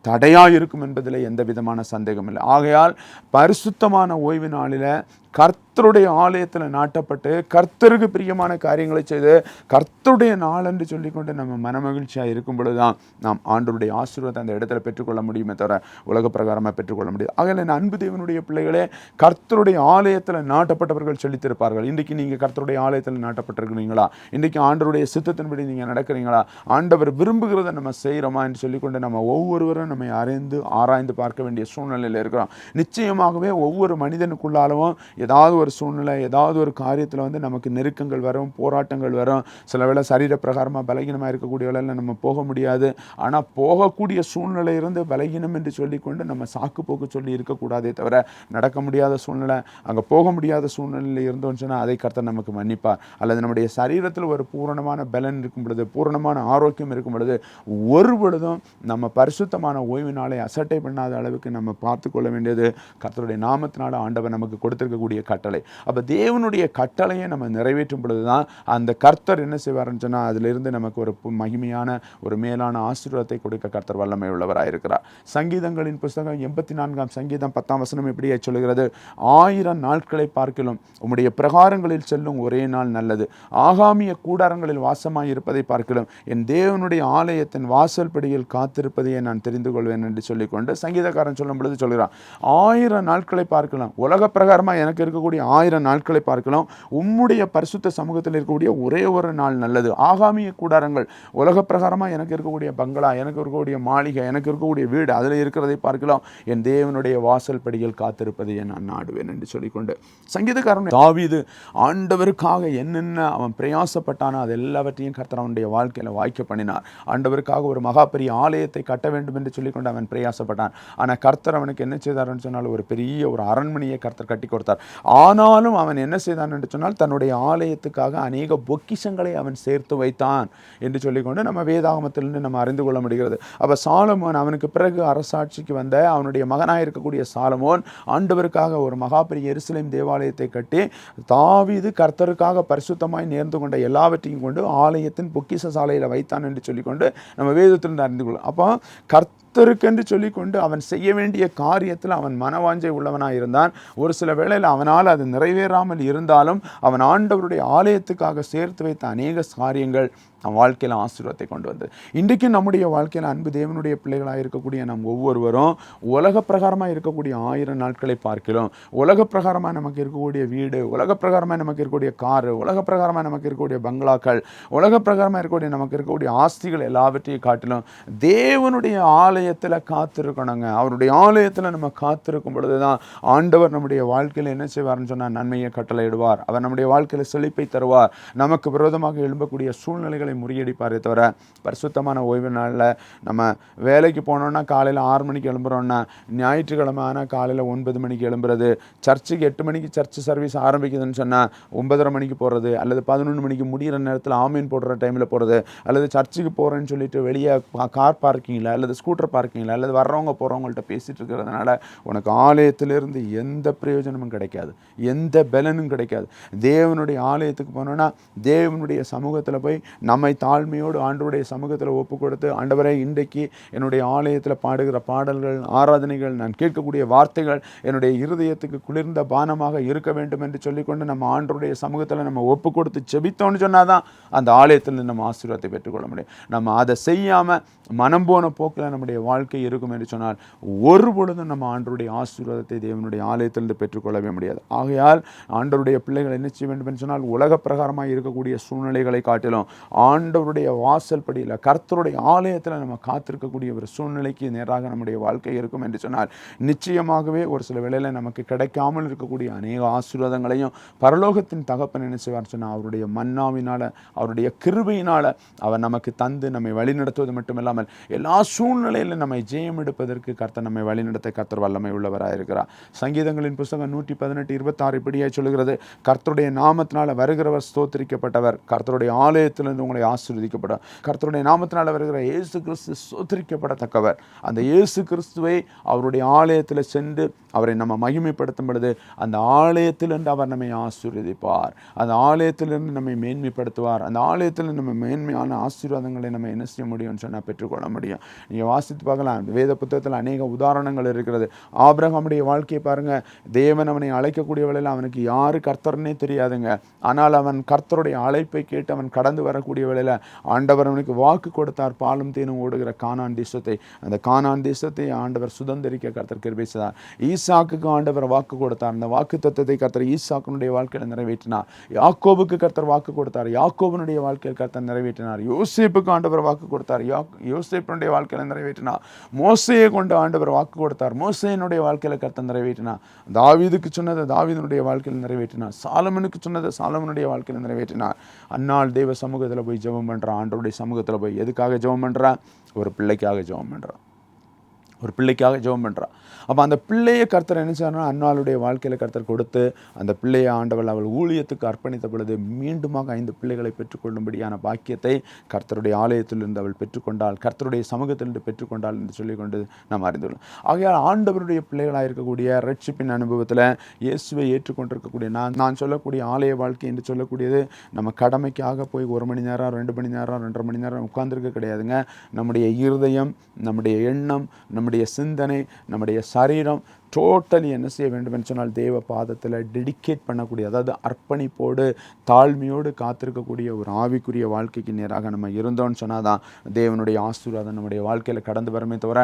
தடையாக இருக்கும் என்பதில் எந்த விதமான சந்தேகம் இல்லை. ஆகையால் பரிசுத்தமான ஓய்வு நாளில் கர்த்தருடைய ஆலயத்தில் நாட்டப்பட்டு கர்த்தருக்கு பிரியமான காரியங்களை செய்து கர்த்தருடைய நாள் என்று சொல்லிக்கொண்டு நம்ம மனமகிழ்ச்சியாக இருக்கும் பொழுது தான் நாம் ஆண்டவருடைய ஆசீர்வாதத்தை அந்த இடத்துல பெற்றுக்கொள்ள முடியுமே தவிர உலக பிரகாரமாக பெற்றுக்கொள்ள முடியாது. ஆகையால் என் அன்பு தேவனுடைய பிள்ளைகளே, கர்த்தருடைய ஆலயத்தில் நாட்டப்பட்டவர்கள் சொல்லித்திருப்பார்கள். இன்றைக்கு நீங்கள் கர்த்தருடைய ஆலயத்தில் நாட்டப்பட்டிருக்கிறீங்களா? இன்றைக்கு ஆண்டவருடைய சித்தத்தின்படி நீங்கள் நடக்கிறீங்களா? ஆண்டவர் விரும்புகிறத நம்ம செய்கிறோமா என்று சொல்லிக்கொண்டு நம்ம ஒவ்வொருவரும் நம்மை அறிந்து ஆராய்ந்து பார்க்க வேண்டிய சூழ்நிலையில் இருக்கிறோம். நிச்சயமாகவே ஒவ்வொரு மனிதனுக்குள்ளாலும் ஏதாவது ஒரு சூழ்நிலை, ஏதாவது ஒரு காரியத்தில் வந்து நமக்கு நெருக்கங்கள் வரும், போராட்டங்கள் வரும். சில வேளை சரீர பிரகாரமாக பலகீனமாக இருக்கக்கூடிய வேளையில் நம்ம போக முடியாது. ஆனால் போகக்கூடிய சூழ்நிலை இருந்து பலகீனம் என்று சொல்லிக்கொண்டு நம்ம சாக்கு போக்கு சொல்லி இருக்கக்கூடாதே தவிர, நடக்க முடியாத சூழ்நிலை, அங்கே போக முடியாத சூழ்நிலையில் இருந்தோன்னு சொன்னால் அதை கர்த்தர் நமக்கு மன்னிப்பார். அல்லது நம்முடைய சரீரத்தில் ஒரு பூரணமான பலன் இருக்கும் பொழுது, பூரணமான ஆரோக்கியம் இருக்கும் பொழுது, ஒரு பொழுதும் நம்ம பரிசுத்தமான ஓய்வு நாளை அசட்டை பண்ணாத அளவுக்கு நம்ம பார்த்து கொள்ள வேண்டியது கர்த்தருடைய நாமத்தினால ஆண்டவர் நமக்கு கொடுத்திருக்கக்கூடிய கட்டளை. அப்ப தேவனுடைய கட்டளையை நம்ம நிறைவேற்றும் பொழுதுதான் அந்த கர்த்தர் என்ன செய்வார்னு சொன்னால், அதிலிருந்து நமக்கு ஒரு மகிமையான ஒரு மேலான ஆசீர்வாதத்தை கொடுக்க கர்த்தர் வல்லமை உள்ளவராயிருக்கிறார். சங்கீதங்களின் புஸ்தகம் 84ஆம் சங்கீதம் 10ஆம் வசனம் இப்படியே சொல்கிறது, 1000 நாட்களை பார்க்கிலும் உம்முடைய பிரகாரங்களில் செல்லும் ஒரே நாள் நல்லது. ஆகாமிய கூடாரங்களில் வாசமாய் இருப்பதை பார்க்கிலும் என் தேவனுடைய ஆலயத்தின் வாசல் படியில் காத்திருப்பதையே நான் தெரிந்து கொள்வேன் என்று சொல்லிக்கொண்டு சங்கீதக்காரன் சொல்லும் பொழுது சொல்கிறான், 1000 நாட்களை பார்க்கலாம், உலக பிரகாரமாக எனக்கு இருக்கக்கூடிய 1000 நாட்களை பார்க்கலாம், உம்முடைய பரிசுத்த சமூகத்தில் இருக்கக்கூடிய ஒரே ஒரு நாள் நல்லது. ஆகாமிய கூடாரங்கள், உலக பிரகாரமாக எனக்கு இருக்கக்கூடிய பங்களா, எனக்கு இருக்கக்கூடிய மாளிகை, எனக்கு இருக்கக்கூடிய வீடு, அதில் இருக்கிறதை பார்க்கலாம், என் தேவனுடைய வாசல் படியில் காத்திருப்பதை நான் நாடுவேன் என்று சொல்லிக்கொண்டு சங்கீதக்காரன் தாவீது ஆண்டவருக்காக என்னென்ன அவன் பிரயாசப்பட்டானோ அது எல்லாவற்றையும் கர்த்தர் அவனுடைய வாழ்க்கையில் வாய்க்க பண்ணினார். ஆண்டவருக்காக ஒரு மகா பெரிய ஆலயத்தை கட்ட வேண்டும் என்று சொல்லிக்கொண்டு அவன் பிரயாசப்பட்டான். ஆனால் கர்த்தர் அவனுக்கு என்ன செய்தார்னு சொன்னால், ஒரு பெரிய ஒரு அரண்மனையை கர்த்தர் கட்டி கொடுத்தார். ஆனாலும் அவன் என்ன செய்தான் என்று சொன்னால், தன்னுடைய ஆலயத்துக்காக அநேக பொக்கிஷங்களை அவன் சேர்த்து வைத்தான் என்று சொல்லிக்கொண்டு நம்ம வேதாகமத்திலிருந்து நம்ம அறிந்து கொள்ள முடிகிறது. அப்போ சாலமோன், அவனுக்கு பிறகு அரசாட்சிக்கு வந்த அவனுடைய மகனாக இருக்கக்கூடிய சாலமோன் ஆண்டவருக்காக ஒரு மகா பெரிய எருசலேம் தேவாலயத்தை கட்டி தாவீது கர்த்தருக்காக பரிசுத்தமாய் நேர்ந்து கொண்ட எல்லாவற்றையும் கொண்டு ஆலயத்தின் பொக்கிஷ சாலையில் வைத்தான் என்று சொல்லிக்கொண்டு நம்ம வேதத்திலிருந்து அறிந்து கொள்ளும். அப்போ கர்த்தருக்கென்று சொல்லிக்கொண்டு அவன் செய்ய வேண்டிய காரியத்தில் அவன் மனவாஞ்சை உள்ளவனாக இருந்தான். ஒரு சில வேளையில் அவனால் அது நிறைவேறாமல் இருந்தாலும் அவன் ஆண்டவருடைய ஆலயத்துக்காக சேர்த்து வைத்த அநேக காரியங்கள் நம் வாழ்க்கையில் ஆசீர்வாதத்தை கொண்டு வந்தது. இன்றைக்கும் நம்முடைய வாழ்க்கையில் அன்பு தேவனுடைய பிள்ளைகளாக இருக்கக்கூடிய நம் ஒவ்வொருவரும் உலக பிரகாரமாக இருக்கக்கூடிய 1000 நாட்களை பார்க்கிறோம். உலக பிரகாரமாக நமக்கு இருக்கக்கூடிய வீடு, உலக பிரகாரமாக நமக்கு இருக்கக்கூடிய காரு, உலக பிரகாரமாக நமக்கு இருக்கக்கூடிய பங்களாக்கள், உலக பிரகாரமாக இருக்கக்கூடிய நமக்கு இருக்கக்கூடிய ஆஸ்திகள் எல்லாவற்றையும் காட்டிலும் தேவனுடைய ஆலயத்தில் காத்திருக்கணுங்க. அவருடைய ஆலயத்தில் நம்ம காத்திருக்கும் பொழுது தான் ஆண்டவர் நம்முடைய வாழ்க்கையில் என்ன செய்வார்னு சொன்னால் நன்மையை கட்டளையிடுவார். அவர் நம்முடைய வாழ்க்கையில் செழிப்பை தருவார். நமக்கு விரோதமாக எழும்பக்கூடிய சூழ்நிலைகளை முறியடிப்பாரே தவிர பரிசுத்தமான ஓய்வு நாளில் நம்ம வேலைக்கு போனோம்னா காலையில் 6 மணிக்கு எழும்புறோம்னா ஞாயிற்றுக்கிழமை ஆனால் காலையில் 9 மணிக்கு எழும்புறது, சர்ச்சுக்கு 8 மணிக்கு சர்ச்சு சர்வீஸ் ஆரம்பிக்குதுன்னு சொன்னால் 9:30 மணிக்கு போகிறது, அல்லது 11 மணிக்கு முடிகிற நேரத்தில் ஆமீன் போடுற டைமில் போகிறது, அல்லது சர்ச்சுக்கு போகிறேன்னு சொல்லிட்டு வெளியே கார் பார்க்கிங்கில் அல்லது ஸ்கூட்டர் பார்க்கிங்கில் அல்லது வர்றவங்க போகிறவங்கள்ட்ட பேசிகிட்டு இருக்கிறதுனால உனக்கு ஆலயத்திலிருந்து எந்த பிரயோஜனமும் கிடைக்காது, எந்த பலனும் கிடைக்காது. தேவனுடைய ஆலயத்துக்கு போனோன்னா தேவனுடைய சமூகத்தில் போய் நம்மை தாழ்மையோடு ஆண்டவருடைய சமூகத்தில் ஒப்பு கொடுத்து, ஆண்டவரே இன்றைக்கு என்னுடைய ஆலயத்தில் பாடுகிற பாடல்கள், ஆராதனைகள், நான் கேட்கக்கூடிய வார்த்தைகள் என்னுடைய இருதயத்துக்கு குளிர்ந்த பானமாக இருக்க வேண்டும் என்று சொல்லிக்கொண்டு நம்ம ஆண்டவருடைய சமூகத்தில் நம்ம ஒப்பு கொடுத்து செபித்தோன்னு சொன்னால் தான் அந்த ஆலயத்தில் நம்ம ஆசீர்வாதத்தை பெற்றுக்கொள்ள முடியும். நம்ம அதை செய்யாமல் மனம் போன போக்கில் நம்முடைய வாழ்க்கை இருக்கும் என்று சொன்னால் ஒரு பொழுதும் நம்ம ஆண்டவருடைய ஆசீர்வாதத்தை தேவனுடைய ஆலயத்திலிருந்து பெற்றுக்கொள்ளவே முடியாது. ஆகையால் ஆண்டவருடைய பிள்ளைகள் என்ன செய்ய வேண்டும் என்று சொன்னால் உலக பிரகாரமாக இருக்கக்கூடிய சூழ்நிலைகளை காட்டிலும் ஆண்டவருடைய வாசல் படியில் கர்த்தருடைய ஆலயத்தில் நம்ம காத்திருக்கக்கூடிய ஒரு சூழ்நிலைக்கு நேராக நம்முடைய வாழ்க்கை இருக்கும் என்று சொன்னால் நிச்சயமாகவே ஒரு சில வேளையில் நமக்கு கிடைக்காமல் இருக்கக்கூடிய அநேக ஆசீர்வாதங்களையும் பரலோகத்தின் தகப்பன் என்ன செய்வார் சொன்னால் அவருடைய மன்னாவினால், அவருடைய கிருபையினால் அவர் நமக்கு தந்து நம்மை வழிநடத்துவது மட்டுமில்லாமல் எல்லா சூழ்நிலையிலும் நம்மை ஜெயம் எடுப்பதற்கு கர்த்தர் நம்மை வழிநடத்த கர்த்தர் வல்லமை உள்ளவராக இருக்கிறார். சங்கீதங்களின் புத்தகம் 118:26 இப்படியாய் சொல்லுகிறது, கர்த்தருடைய நாமத்தினால் வருகிறவர் ஸ்தோத்திரிக்கப்பட்டவர், கர்த்தருடைய ஆலயத்திலிருந்து உங்களை ஆசீர்வதிக்கப்படும். கர்த்தருடைய நாமத்தினால் வருகிற இயேசு கிறிஸ்து ஸ்தோத்திரிக்கப்படத்தக்கவர். அந்த இயேசு கிறிஸ்துவை அவருடைய ஆலயத்தில் சென்று அவரை நம்ம மகிமைப்படுத்தும் பொழுது அந்த ஆலயத்திலிருந்து அவர் நம்மை ஆசீர்வதிப்பார், அந்த ஆலயத்திலிருந்து நம்மை மேன்மைப்படுத்துவார், அந்த ஆலயத்தில் நம்ம மேன்மையான ஆசீர்வாதங்களை நம்ம என்ன செய்ய முடியும்னு சொன்னால் பெற்றுக்கொள்ள முடியும். நீங்கள் வாசித்து பார்க்கலாம், வேத புத்தகத்தில் அநேக உதாரணங்கள் இருக்கிறது. ஆபிரகாமுடைய வாழ்க்கையை பாருங்கள், தேவன் அவனை அழைக்கக்கூடிய வேளையில் அவனுக்கு யாரு கர்த்தர்னே தெரியாதுங்க. ஆனால் அவன் கர்த்தருடைய அழைப்பை கேட்டு அவன் கடந்து வரக்கூடிய வேளையில் ஆண்டவர் அவனுக்கு வாக்கு கொடுத்தார், பாலும் தேனும் ஓடுகிற கானான் தேசத்தை. அந்த கானான் தேசத்தை ஆண்டவர் சுதந்திரிக்க கர்த்தர் கிருபை செய்தார். ஈசாக்குக்கு ஆண்டவர் வாக்கு கொடுத்தார், அந்த வாக்கு தத்தத்தை கர்த்தர் ஈசாக்கினுடைய வாழ்க்கையில் நிறைவேற்றினார். யாக்கோபுக்கு கர்த்தர் வாக்கு கொடுத்தார், யாக்கோபனுடைய வாழ்க்கையில் கர்த்தர் நிறைவேற்றினார். யோசேப்புக்கு ஆண்டவர் வாக்கு கொடுத்தார், யோசேப்பினுடைய வாழ்க்கையில் நிறைவேற்றினார். மோசையை கொண்டு ஆண்டவர் வாக்கு கொடுத்தார், மோசையினுடைய வாழ்க்கையில் கர்த்தர் நிறைவேற்றினார். தாவீதுக்கு சொன்னதை தாவீதுனுடைய வாழ்க்கையில் நிறைவேற்றினார். சாலமனுக்கு சொன்னதை சாலமனுடைய வாழ்க்கையில் நிறைவேற்றினார். அந்நாள் தேவ சமூகத்தில் போய் ஜெபம் பண்ணுறான், ஆண்டவருடைய சமூகத்தில் போய் எதுக்காக ஜெபம் பண்ணுறான்? ஒரு பிள்ளைக்காக ஜெபம் பண்ணுறான், ஒரு பிள்ளைக்காக ஜெபம் பண்ணுறான். அப்போ அந்த பிள்ளையை கர்த்தர் என்ன செய்யணும், அன்னாளுடைய வாழ்க்கையில் கர்த்தர் கொடுத்து அந்த பிள்ளையை ஆண்டவள் அவள் ஊழியத்துக்கு அர்ப்பணித்த பொழுது மீண்டுமாக 5 பிள்ளைகளை பெற்றுக்கொள்ளும்படியான பாக்கியத்தை கர்த்தருடைய ஆலயத்திலிருந்து அவள் பெற்றுக்கொண்டாள், கர்த்தருடைய சமூகத்திலிருந்து பெற்றுக்கொண்டாள் என்று சொல்லிக்கொண்டு நாம் அறிந்துள்ளோம். ஆகையால் ஆண்டவருடைய பிள்ளைகளாக இருக்கக்கூடிய ரட்சிப்பின் அனுபவத்தில் இயேசுவை ஏற்றுக்கொண்டிருக்கக்கூடிய நான் சொல்லக்கூடிய ஆலய வாழ்க்கை என்று சொல்லக்கூடியது நம்ம கடமைக்காக போய் 1 மணி நேரம் 2 மணி நேரம் 2.5 மணி நேரம் உட்கார்ந்துருக்க கிடையாதுங்க. நம்முடைய இருதயம், நம்முடைய எண்ணம், நம்முடைய சிந்தனை, நம்முடைய சரீரம் டோட்டலி என்ன செய்ய வேண்டும் என்று சொன்னால் தேவ பாதத்தில் டெடிகேட் பண்ணக்கூடிய, அதாவது அர்ப்பணிப்போடு தாழ்மையோடு காத்திருக்கக்கூடிய ஒரு ஆவிக்குரிய வாழ்க்கைக்கு நேராக நம்ம இருந்தோம்னு சொன்னால் தான் தேவனுடைய ஆசீர்வாதம் நம்முடைய வாழ்க்கையில் கடந்து வருமே தவிர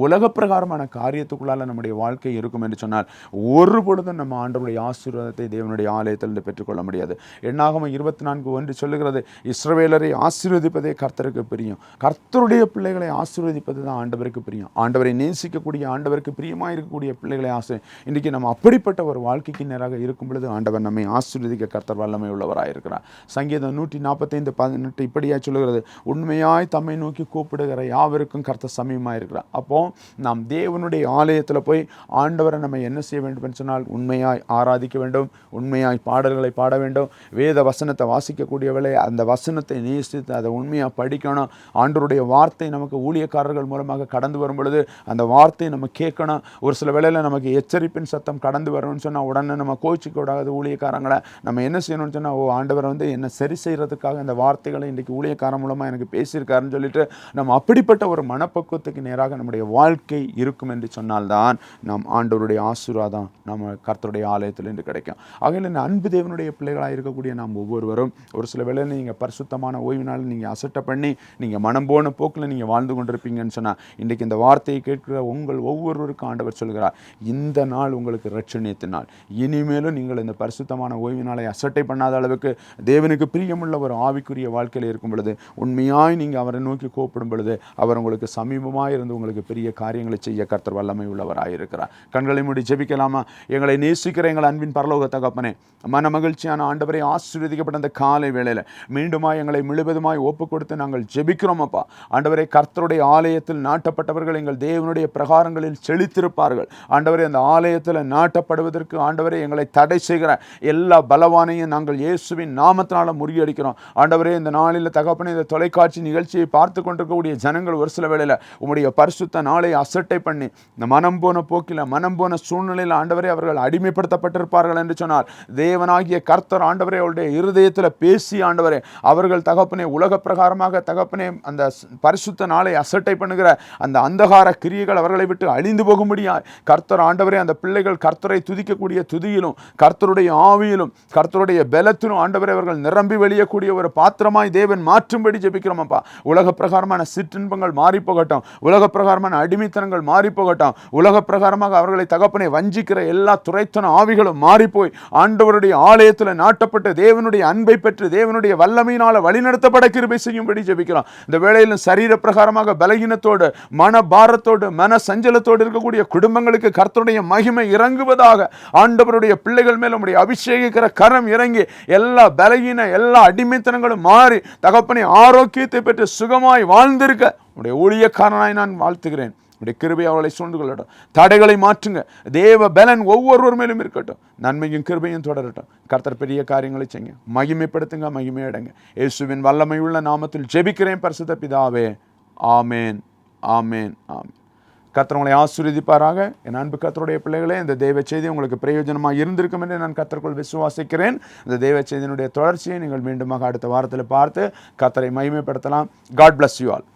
உலக பிரகாரமான காரியத்துக்குள்ளால் நம்முடைய வாழ்க்கை இருக்கும் என்று சொன்னால் ஒரு பொழுதும் நம்ம ஆண்டவருடைய ஆசீர்வாதத்தை தேவனுடைய ஆலயத்திலிருந்து பெற்றுக்கொள்ள முடியாது. என்னாகமம் 24:1 சொல்லுகிறது, இஸ்ரவேலரை ஆசீர்வதிப்பதே கர்த்தருக்கு பிரியம், கர்த்தருடைய பிள்ளைகளை ஆசீர்வதிப்பது தான் ஆண்டவருக்கு பிரியம். ஆண்டவரை நேசிக்கக்கூடிய, ஆண்டவருக்கு பிரியமாக இருக்கக்கூடிய பிள்ளைகளை ஆசை. இன்றைக்கி நம்ம அப்படிப்பட்ட ஒரு வாழ்க்கைக்கு நேராக இருக்கும் பொழுது ஆண்டவர் நம்மை ஆசீர்வதிக்க கர்த்தர் வல்லமை உள்ளவராக இருக்கிறார். சங்கீதம் 145:18 இப்படியா சொல்லுகிறது, உண்மையாய் தம்மை நோக்கி கூப்பிடுகிற யாவருக்கும் கர்த்தர் சமீபமாக இருக்கிறார். அப்போ நாம் தேவனுடைய ஆலயத்தில் போய் ஆண்டவரை நம்ம என்ன செய்ய வேண்டும் என்று சொன்னால் உண்மையாய் ஆராதிக்க வேண்டும், உண்மையாய் பாடல்களை பாட வேண்டும், வேத வசனத்தை வாசிக்கக்கூடியவளை அந்த வசனத்தை நேசித்து அதை உண்மையாக படிக்கணும். ஆண்டவருடைய வார்த்தை நமக்கு ஊழியக்காரர்கள் மூலமாக கடந்து வரும் பொழுது அந்த வார்த்தையை நம்ம கேட்கணும். ஒரு சில வேளையில் வேளையில் நமக்கு எச்சரிப்பின் சத்தம் கடந்து வரணும்னு சொன்னால் உடனே நம்ம கோச்சிக்க கூடாது. ஊழியக்காரங்களை நம்ம என்ன செய்யணும்னு சொன்னால், ஆண்டவர் என்ன சரி செய்கிறதுக்காக இந்த வார்த்தைகளை இன்றைக்கி ஊழியக்காரன் மூலமாக எனக்கு பேசியிருக்காருன்னு சொல்லிட்டு நம்ம அப்படிப்பட்ட ஒரு மனப்பக்குவத்துக்கு நேராக நம்முடைய வாழ்க்கை இருக்கும் என்று சொன்னால்தான் நாம் ஆண்டவருடைய ஆசீர்வாதம் நம்ம கர்த்தருடைய ஆலயத்தில் இன்று கிடைக்கும். ஆகையில் இந்த அன்பு தேவனுடைய பிள்ளைகளாக இருக்கக்கூடிய நாம் ஒவ்வொருவரும் ஒரு சில வேளையில் நீங்கள் பரிசுத்தமான ஓய்வினால் நீங்கள் அசட்டை பண்ணி நீங்கள் மனம் போன போக்கில் நீங்கள் வாழ்ந்து கொண்டிருப்பீங்கன்னு சொன்னால், இன்றைக்கு இந்த வார்த்தையை கேட்கிற உங்கள் ஒவ்வொருவருக்கும் ஆண்டவர் சொல்கிறார், இந்த நாள் உங்களுக்கு இரட்சணியத்தின் நாள். இனிமேலும் நீங்கள் இந்த பரிசுத்தமான ஓய்வினாலை அசட்டை பண்ணாத அளவுக்கு தேவனுக்கு பிரியமுள்ள ஒரு ஆவிக்குரிய வாழ்க்கையில் இருக்கும் பொழுது, உண்மையாய் நீங்கள் அவரை நோக்கி கூப்பிடும் பொழுது, அவர் உங்களுக்கு சமீபமாக இருந்து உங்களுக்கு பெரிய காரியங்களை செய்ய கர்த்தர் வல்லமை உள்ளவராயிருக்கிறார். கண்களை மூடி ஜெபிக்கலாமா? எங்களை நேசிக்கிற எங்கள் அன்பின் பரலோக தகப்பனே, மன மகிழ்ச்சியான ஆண்டவரை, ஆசீர்வதிக்கப்பட்ட அந்த காலை வேளையில் மீண்டுமாய் எங்களை முழுவதுமாய் ஒப்பு கொடுத்து நாங்கள் ஜெபிக்கிறோம் அப்பா. ஆண்டவரை, கர்த்தருடைய ஆலயத்தில் நாட்டப்பட்டவர்கள் எங்கள் தேவனுடைய பிரகாரங்களில் செழித்திருப்பார்கள். ஆண்டவரை, அந்த ஆலயத்தில் நாட்டப்படுவதற்கு ஆண்டவரை எங்களை தடை செய்கிற எல்லா பலவானையும் நாங்கள் இயேசுவின் நாமத்தினால முறியடிக்கிறோம். ஆண்டவரே, இந்த நாளில் தகப்பனே, இந்த தொலைக்காட்சி நிகழ்ச்சியை பார்த்து கொண்டிருக்கக்கூடிய ஜனங்கள் ஒரு சில வேளையில் உம்முடைய பரிசுத்த நாளை அசட்டை பண்ணி இந்த மனம் போன போக்கில் மனம் போன சூழ்நிலையில் ஆண்டவரே அவர்கள் அடிமைப்படுத்தப்பட்டிருப்பார்கள் என்று சொன்னால், தேவனாகிய கர்த்தர் ஆண்டவரே அவருடைய இருதயத்தில் பேசி ஆண்டவரே அவர்கள் தகப்பனே உலக பிரகாரமாக தகப்பனே அந்த பரிசுத்த நாளை அசட்டை பண்ணுகிற அந்த அந்தகார கிரியைகள் அவர்களை விட்டு அழிந்து போகும்படியா கர்த்தர் ஆண்டவரே அந்த பிள்ளைகள் கர்த்தரை துதிக்கக்கூடிய துதியிலும் கர்த்தருடைய ஆவியிலும் கர்த்தருடைய பலத்திலும் ஆண்டவரே அவர்கள் நிரம்பி வெளியக்கூடிய ஒரு பாத்திரமாய் தேவன் மாற்றும்படி ஜெபிக்கிறோம் அப்பா. உலக பிரகாரமான சிற்றின்பங்கள் மாறி போகட்டும், உலக பிரகாரமான அடிமைத்தனங்கள் மாறி போகட்டும், உலக பிரகாரமாக அவர்களை தகப்பனை வஞ்சிக்கிற எல்லா துரைத்தன ஆவிகளும் மாறிப்போய் ஆண்டவருடைய ஆலயத்தில் நாட்டப்பட்டு தேவனுடைய அன்பை பெற்று தேவனுடைய வல்லமையினால வழிநடத்தப்பட கிருபை செய்யும்படி ஜெபிக்கிறோம். இந்த வேளையிலும் சரீர பிரகாரமாக பலகீனத்தோடு மன பாரத்தோடு மன சஞ்சலத்தோடு இருக்கக்கூடிய குடும்பங்களுக்கு கர்த்தருடைய மகிமை இறங்குவதாக. ஆண்டவருடைய பிள்ளைகள் மேல் உம்முடைய அபிஷேகிக்கிற கரம் இறங்கி எல்லா பலகீன எல்லா அடிமைத்தனங்களும் மாறி தகப்பனை ஆரோக்கியத்தை பெற்று சுகமாய் வாழ்ந்திருக்க உடைய ஊழியக்காரனாய் நான் வாழ்த்துகிறேன். உடைய கிருபை அவளை சூழ்ந்து கொள்ளட்டும். தடைகளை மாற்றுங்க. தேவ பலன் ஒவ்வொருவர் மேலும் இருக்கட்டும். நன்மையும் கிருபையும் தொடரட்டும். கர்த்தர் பெரிய காரியங்களை செய்யுங்க. மகிமைப்படுத்துங்க, மகிமை அடைங்க. இயேசுவின் வல்லமை உள்ள நாமத்தில் ஜெபிக்கிறேன் பரிசுத்த பிதாவே. ஆமேன், ஆமேன், ஆமேன். கர்த்தர் உங்களை ஆசீர்வதிப்பாராக. என் அன்பு கர்த்தருடைய பிள்ளைகளே, இந்த தெய்வ செய்தி உங்களுக்கு பிரயோஜனமாக இருந்திருக்கும் என்று நான் கர்த்தருக்குள் விசுவாசிக்கிறேன். இந்த தெய்வ செய்தியினுடைய தொடர்ச்சியை நீங்கள் மீண்டுமாக அடுத்த வாரத்தில் பார்த்து கர்த்தரை மகிமைப்படுத்தலாம். God bless you all.